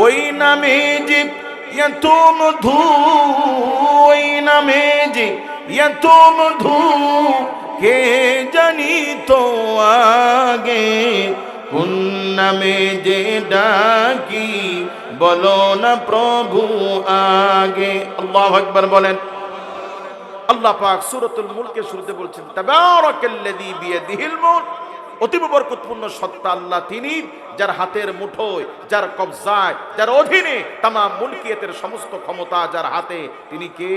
ওই নামে যে এত মধু, ওই নামে যে এত মধু কে জানি তো আগে। কোন নামে যে ডাকি বলো না প্রভু আগে। আল্লাহু আকবার বলেন। আল্লাহ পাক সূরাতুল মুলকের শুরুতে বলছেন তাবারাকাল্লাযী বিয়াদিহিল মুলক, অতীব বরকতপূর্ণ সত্তা আল্লাহ তিনি, যার হাতের মুঠোয়, যার কবজায়, যার অধীনে তামাম মুলকিয়াতের সমস্ত ক্ষমতা যার হাতে, তিনি কে?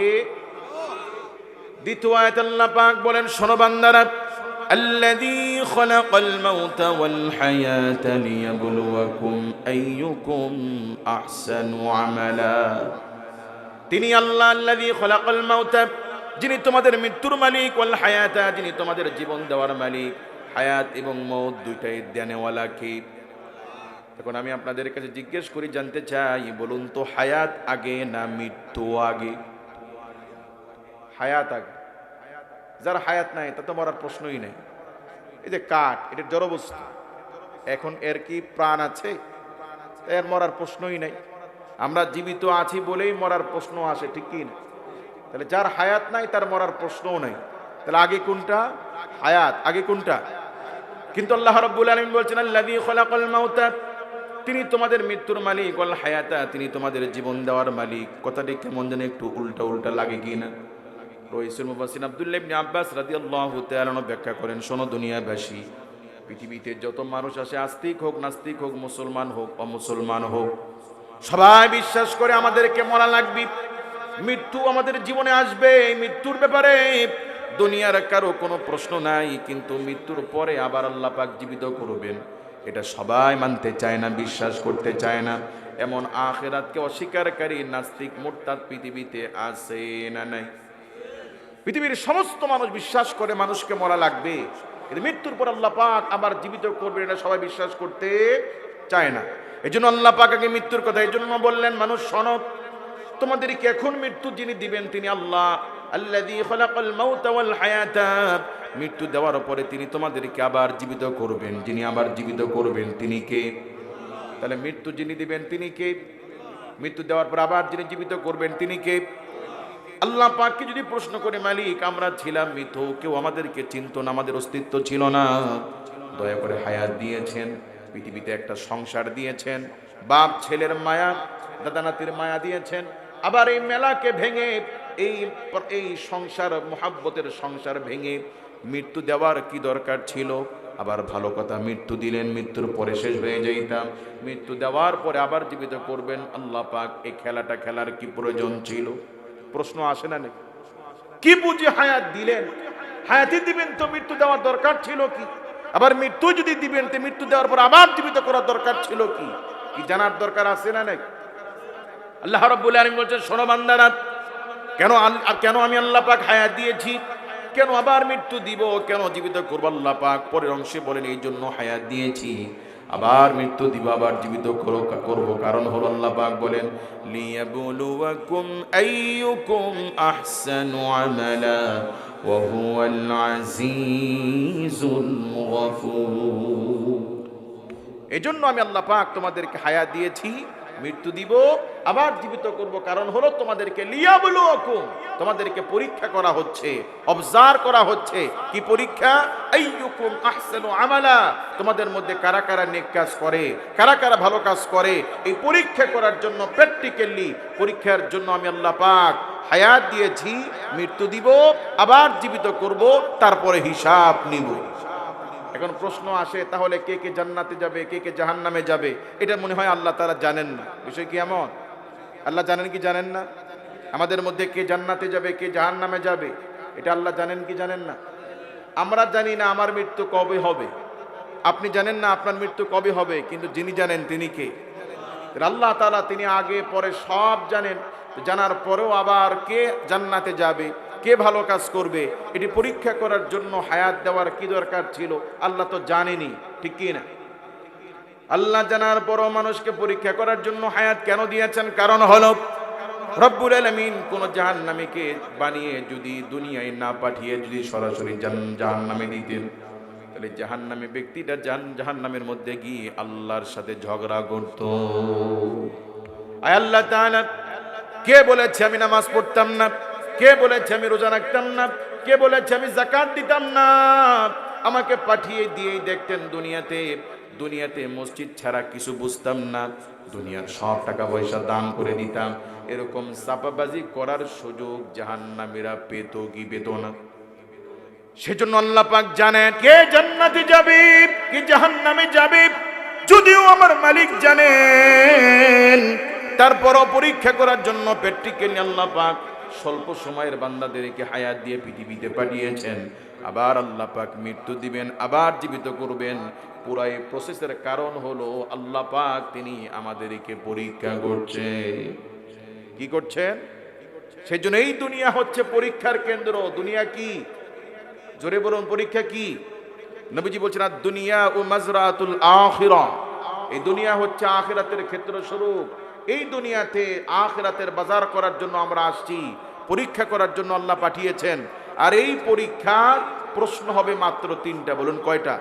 দ্বিতীয় আয়াত আল্লাহ পাক বলেন, শোনো বান্দারা, আল্লাযী খালাকাল মাউতা ওয়াল হায়াতা লিয়াবলুয়াকুম আইয়ুকুম আহসানু আমালা। তিনি আল্লাহ আল্লাযী খালাকাল মাউতা, যিনি তোমাদের মৃত্যুর মালিক, ওয়াল হায়াতা, যিনি তোমাদের জীবন দেওয়ার মালিক। হায়াত এবং মওত দুইটাই দেনেওয়ালা কি? এখন আমি আপনাদের কাছে জিজ্ঞেস করি, জানতে চাই, বলুন তো হায়াত আগে না মৃত্যু আগে? হায়াত আগে। যার হায়াত নাই তা তো মরার প্রশ্নই নেই। এই যে কাঠ, এটা জড়বস্তু, এখন এর কি প্রাণ আছে? এর মরার প্রশ্নই নাই। আমরা জীবিত আছি বলেই মরার প্রশ্ন আসে, ঠিক কি না? তাহলে যার হায়াত নাই তার মরার প্রশ্নও নাই। তাহলে আগে কোনটা? হায়াত আগে কোনটা? কিন্তু আল্লাহ রাব্বুল আলামিন বলছেন আল্লাযী খালাকাল মাউতা, তিনি তোমাদের মৃত্যুর মালিক, ওয়াল হায়াতা, তিনি তোমাদের জীবন দেওয়ার মালিক। কথাটি কেমন যেন একটু উল্টা উল্টা লাগে কি না? রইসুল মুফাসসির আব্দুল্লাহ ইবনে আব্বাস রাদিয়াল্লাহু তাআলা আনহু ব্যাখ্যা করেন, শোনো দুনিয়াবাসী, পৃথিবীতে যত মানুষ আসে, আস্তিক হোক নাস্তিক হোক, মুসলমান হোক অমুসলমান হোক, সবাই বিশ্বাস করে আমাদেরকে মরা লাগবে, মৃত্যু আমাদের জীবনে আসবে। এই মৃত্যুর ব্যাপারে দুনিয়ার কারো কোনো প্রশ্ন নাই, কিন্তু মৃত্যুর পরে আবার আল্লাহ পাক জীবিত করবেন, এটা সবাই মানতে চায় না, বিশ্বাস করতে চায় না। এমন আখিরাতকে অস্বীকারী নাস্তিক মুরতাদ পৃথিবীতে আছে না নাই? পৃথিবীর সমস্ত মানুষ বিশ্বাস করে মানুষকে মরা লাগবে, কিন্তু মৃত্যুর পর আল্লাহ পাক আবার জীবিত করবেন, এটা সবাই বিশ্বাস করতে চায় না। এই জন্য আল্লাহ পাক আগে মৃত্যুর কথা এই জন্য বললেন, মানুষ শোনো, তোমাদেরকে এখন মৃত্যু যিনি দিবেন তিনি আল্লাহ, আল্লাযী খালাকাল মাউতা ওয়াল হায়াতা, মৃত্যু দেওয়ার পরে তিনি তোমাদেরকে আবার জীবিত করবেন। যিনি আবার জীবিত করবেন তিনি কে? তাহলে মৃত্যু যিনি দিবেন তিনি কে? মৃত্যু দেওয়ার পর আবার যিনি জীবিত করবেন তিনি কে? আল্লাহ পাককে যদি প্রশ্ন করে, মালিক আমরা ছিলাম মৃত, কেউ আমাদেরকে চিনত না, আমাদের অস্তিত্ব ছিল না, দয়া করে হায়াত দিয়েছেন, পৃথিবীতে একটা সংসার দিয়েছেন, বাপ ছেলের মায়া, দাদা নাতির মায়া দিয়েছেন, আবার এই মেলাকে ভেঙে, এই সংসার মুহাব্বতের সংসার ভেঙে মৃত্যু দেওয়ার কি দরকার ছিল? আবার ভালো কথা, মৃত্যু দিলেন, মৃত্যুর পরে শেষ হয়ে যাইতাম, মৃত্যু দেওয়ার পরে আবার জীবিত করবেন। আল্লাহ পাক এই খেলাটা খেলার কি প্রয়োজন ছিল? প্রশ্ন আসে না নাকি? কি বুঝে হায়াত দিলেন? হায়াতই দিবেন তো মৃত্যু দেওয়ার দরকার ছিল কি? আবার মৃত্যু যদি দিবেন তো মৃত্যু দেওয়ার পর আবার জীবিত করার দরকার ছিল কি? কি জানার দরকার আছে না নাকি? আল্লাহ রাব্বুল আলামিন বলছেন, শোনো বান্দারা, কেন আমি আল্লাহ পাক হায়াত দিয়েছি, কেন আবার মৃত্যু দিব, কেন জীবিত করব? আল্লাহ পাক পরের অংশে বলেন, এই জন্য হায়াত দিয়েছি, আবার মৃত্যু দিব, আবার জীবিত করব। কারণ হলো আল্লাহ পাক বলেন, লিয়াবলুয়াকুম আইয়ুকুম আহসানু আমালা ওয়া হুয়াল আজিজুল গফুর। এজন্য আমি আল্লাহ পাক তোমাদেরকে হায়াত দিয়েছি, মৃত্যু দিব, আবার জীবিত করব। কারণ হলো তোমাদেরকে লিয়াবলুয়াকুম, তোমাদেরকে পরীক্ষা করা হচ্ছে, অবজার্ভ করা হচ্ছে। কি পরীক্ষা? আইয়ুকুম আহসানু আমালা, তোমাদের মধ্যে কারা কারা নেক কাজ করে, কারা কারা ভালো কাজ করে, এই পরীক্ষা করার জন্য প্র্যাকটিক্যালি পরীক্ষার জন্য আমি আল্লাহ পাক হায়াত দিয়েছি, মৃত্যু দিব, আবার জীবিত করব, তারপরে হিসাব নিব। এখন প্রশ্ন আসে, তাহলে কে কে জান্নাতে যাবে, কে কে জাহান্নামে যাবে? এটা মনে হয় আল্লাহ তাআলা জানেন না। বিষয় কি এমন? আল্লাহ জানেন কি জানেন না? আমাদের মধ্যে কে জান্নাতে যাবে, কে জাহান্নামে যাবে, এটা আল্লাহ জানেন কি জানেন না? আমরা জানি না আমার মৃত্যু কবে হবে, আপনি জানেন না আপনার মৃত্যু কবে হবে, কিন্তু যিনি জানেন তিনি কে? আল্লাহ তাআলা, তিনি আগে পরে সব জানেন। জানার পরেও আবার কে জান্নাতে যাবে, কে ভালো কাজ করবে, এটি পরীক্ষা করার জন্য হায়াত দেওয়ার কি দরকার ছিল? আল্লাহ তো জানেনি, ঠিক কি না? আল্লাহ জানার পরও মানুষকে পরীক্ষা করার জন্য হায়াত কেন দিয়েছেন? কারণ হলো রব্বুল আলামিন কোন জাহান্নামীকে বানিয়ে যদি দুনিয়ায় না পাঠিয়ে যদি সরাসরি জাহান্নামে দিতেন, তাহলে জাহান্নামী ব্যক্তিটা জাহান্নামের মধ্যে গিয়ে আল্লাহর সাথে ঝগড়া করত। আয় আল্লাহ তাআলা, কে বলেছে আমি নামাজ পড়তাম না? কে বলেছে আমি রোজা রাখতাম না? কে বলেছে আমি যাকাত দিতাম না? আমাকে পাঠিয়ে দিয়েই দেখতেন দুনিয়াতে মসজিদ ছাড়া কিছু বুঝতাম না, দুনিয়ার সব টাকা পয়সা দান করে দিতাম। এরকম চাপাবাজি করার সুযোগ জাহান্নামীরা পেত কি পেত না? সেজন্য আল্লাহ পাক জানেন কে জান্নাতে যাবে, কি জাহান্নামে যাবে। যদিও আমার মালিক জানেন, তারপরও পরীক্ষা করার জন্য প্র্যাকটিক্যালি আল্লাহ পাক স্বল্প সময়ের বান্দাদেরকে হায়াত দিয়ে পৃথিবীতে পাঠিয়েছেন। আবার আল্লাহ পাক মৃত্যু দিবেন, আবার জীবিত করবেন। পুরো এই প্রসেসের কারণ হলো আল্লাহ পাক তিনি আমাদেরকে পরীক্ষা করছেন। কি করছেন? সেই জন্য এই দুনিয়া হচ্ছে পরীক্ষার কেন্দ্র। দুনিয়া কি? জোরে বলুন, পরীক্ষা কি? নবীজি বলছেন আর দুনিয়া ও মাজরাতুল আখিরা, এই দুনিয়া হচ্ছে আখিরাতের ক্ষেত্রস্বরূপ। এই দুনিয়াতে আখিরাতের বাজার করার জন্য আমরা আসছি, পরীক্ষা করার জন্য আল্লাহ পাঠিয়েছেন। আর এই পরীক্ষার প্রশ্ন হবে মাত্র 3টা। বলুন কয়টা?